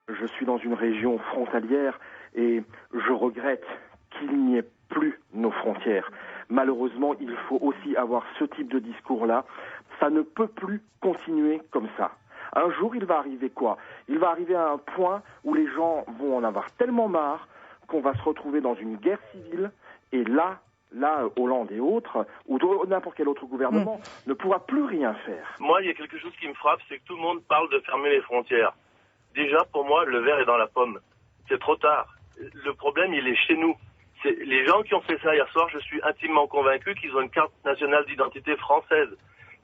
Je suis dans une région frontalière et je regrette qu'il n'y ait plus nos frontières. Malheureusement, il faut aussi avoir ce type de discours-là. Ça ne peut plus continuer comme ça. Un jour, il va arriver quoi? Il va arriver à un point où les gens vont en avoir tellement marre qu'on va se retrouver dans une guerre civile et là, Hollande et autres, ou n'importe quel autre gouvernement, ne pourra plus rien faire. Moi, il y a quelque chose qui me frappe, c'est que tout le monde parle de fermer les frontières. Déjà, pour moi, le verre est dans la pomme. C'est trop tard. Le problème, il est chez nous. Les gens qui ont fait ça hier soir, je suis intimement convaincu qu'ils ont une carte nationale d'identité française.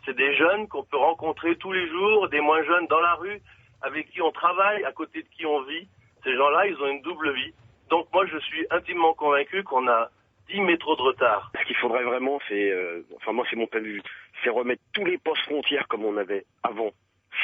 C'est des jeunes qu'on peut rencontrer tous les jours, des moins jeunes dans la rue, avec qui on travaille, à côté de qui on vit. Ces gens-là, ils ont une double vie. Donc moi, je suis intimement convaincu qu'on a 10 métros de retard. Ce qu'il faudrait vraiment, moi c'est mon point de vue, c'est remettre tous les postes frontières comme on avait avant,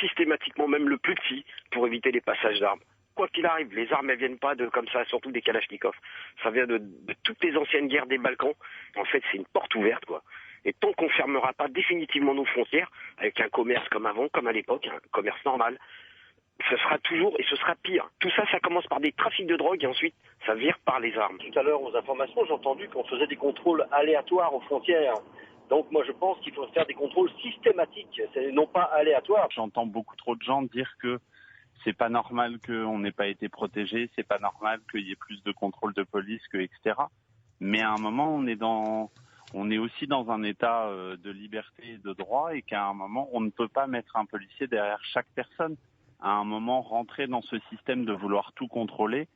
systématiquement, même le plus petit, pour éviter les passages d'armes. Quoi qu'il arrive, les armes elles viennent pas de comme ça, surtout des Kalachnikov. Ça vient de toutes les anciennes guerres des Balkans. En fait, c'est une porte ouverte, quoi. Et tant qu'on fermera pas définitivement nos frontières, avec un commerce comme avant, comme à l'époque, un commerce normal, ce sera toujours et ce sera pire. Tout ça, ça commence par des trafics de drogue et ensuite, ça vire par les armes. Tout à l'heure, aux informations, j'ai entendu qu'on faisait des contrôles aléatoires aux frontières. Donc moi, je pense qu'il faut faire des contrôles systématiques, non pas aléatoires. J'entends beaucoup trop de gens dire que c'est pas normal qu'on n'ait pas été protégé, c'est pas normal qu'il y ait plus de contrôle de police, etc. Mais à un moment, on est aussi dans un état de liberté et de droit et qu'à un moment, on ne peut pas mettre un policier derrière chaque personne. À un moment, rentrer dans ce système de vouloir tout contrôler,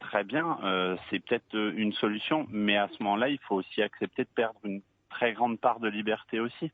très bien, c'est peut-être une solution, mais à ce moment-là, il faut aussi accepter de perdre une très grande part de liberté aussi.